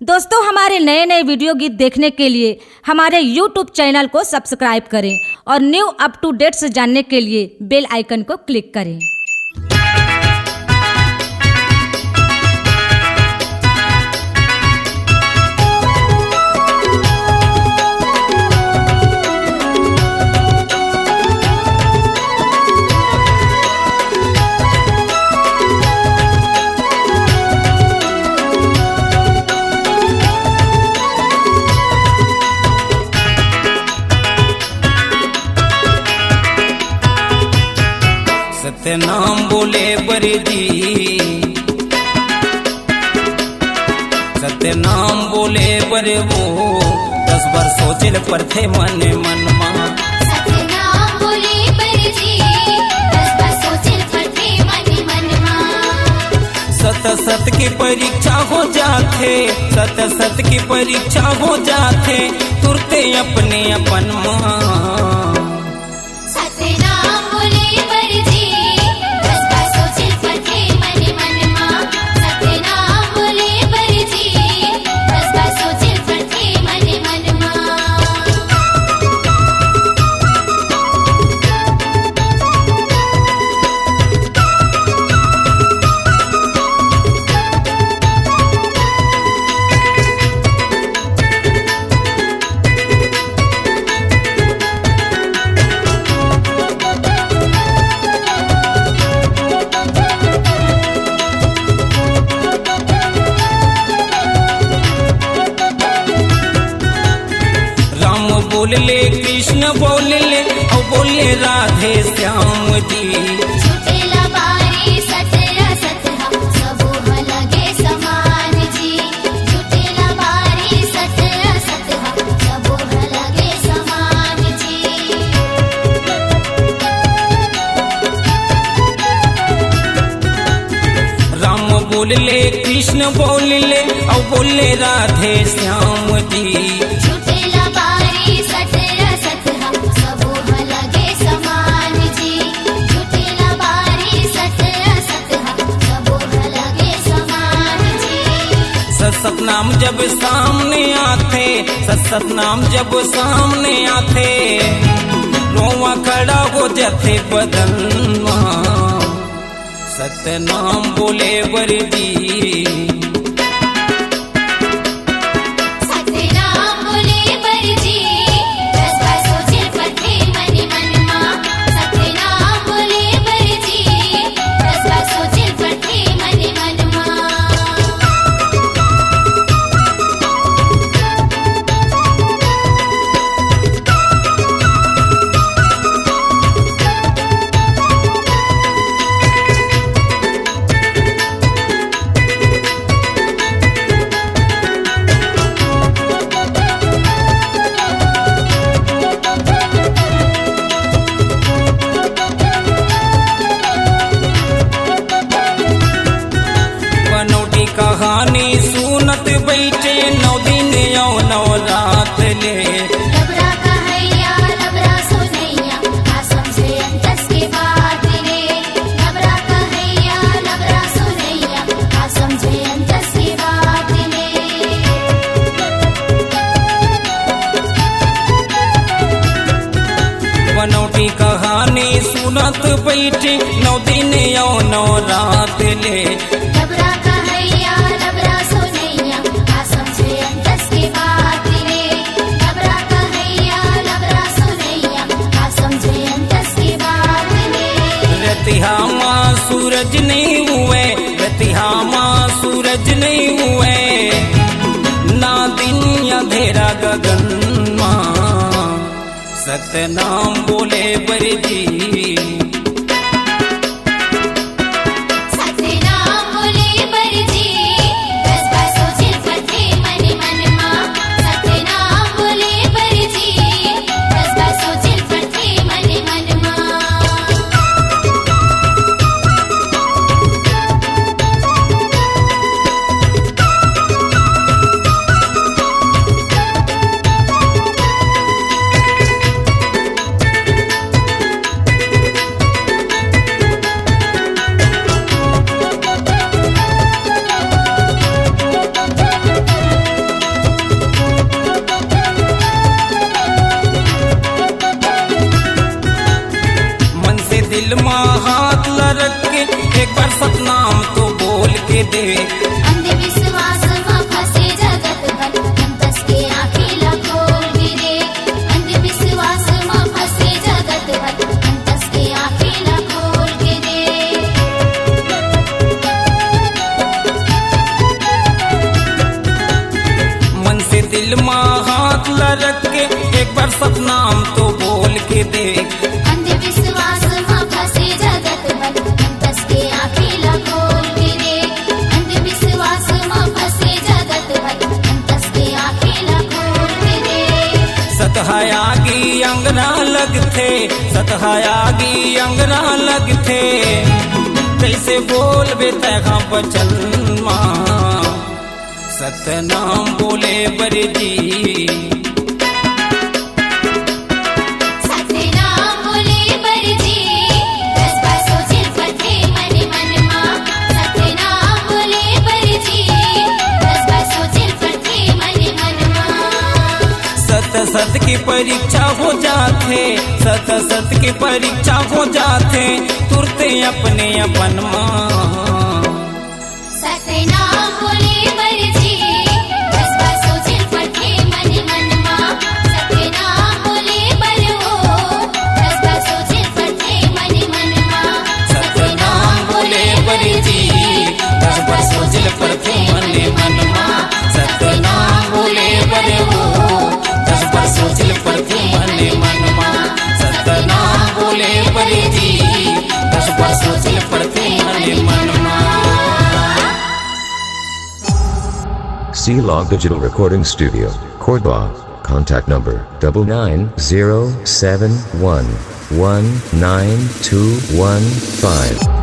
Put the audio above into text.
दोस्तों, हमारे नए नए वीडियो गीत देखने के लिए हमारे YouTube चैनल को सब्सक्राइब करें और न्यू अप टू डेट्स जानने के लिए बेल आइकन को क्लिक करें। सत्य नाम बोले बरजी, सत्य नाम बोले बर वो 10 बार सोचल पर थे मन मन मां। सत्य नाम बोले बरजी, 10 बार सोचल पर थे मन मन मां। सत सत की परीक्षा हो जाते, सत सत की परीक्षा हो जाते, तुरते अपने अपन मां। बोले कृष्ण बोले और बोले राधे श्याम जी। झूठेला बारी सतरा सतहा सबो लगे समान जी। झूठेला बारी सतरा सतहा सबो लगे समान जी। राम बोले कृष्ण बोले और बोले राधे श्याम जी। सतनाम जब सामने आते, सतनाम जब सामने आते, रोवा खड़ा हो जाते बदन मां। सतनाम बोले बरजी, कहानी सुनत बैठे 9 दिन और 9 रात ले। लबरा कहैया लबरा सुनैया आ समझे अंतस के बात रे। लबरा कहैया लबरा सुनैया आ समझे अंतस के बात रे। बनौटी कहानी सुनत बैठे 9 दिन और 9 रात ले। रतिहामा सूरज नहीं हुए, रतिहामा सूरज नहीं हुए, ना दिन अंधेरा गगन मां। सत्य नाम बोले बरजी, बार सतनाम तो बोल के देख। अंधविश्वास में फंसे जगत भर, अंतस के आँखें खोल के देख। अंधविश्वास में फंसे जगत भर, अंतस के आँखें खोल के देख। मन से दिल में हाथ लरक के एक बार सतनाम तो बोल के देख। अंधविश्वास में फंसे जगत भर, अंतस के आँखें खोल के देख। अंधविश्वास में फंसे जगत भर, अंतस के आँखें खोल के देख। सतहायागी अंगना लगथे, सतहायागी अंगना लगथे, कैसे बोल बेतहा बचल माँ सतनाम बोले बरजी। सतनाम बोले बरजी, दस बार सोचे पथे मन मन माँ। सतनाम बोले बरजी, दस बार सोचे पथे मन मन माँ। सत सत की परीक्षा हो जाते, सत सत की परीक्षा हो जाते, तुरते अपने अपन माँ। सतनाम बोले बरजी, दस बार सोचे पथे मन मन माँ। सतनाम बोले बरहो, दस बार सोचे पथे मन मन माँ। सतनाम बोले बरजी, दस बार सोचल पड़थे मन मन माँ। सतनाम बोले बरहो, दस बार सोचल पड़थे मन मन माँ। सतनाम बोले बरजी, दस बार सोचल पड़थे मन मन माँ। C-Log Digital Recording Studio, Cordoba. Contact number 9907119215.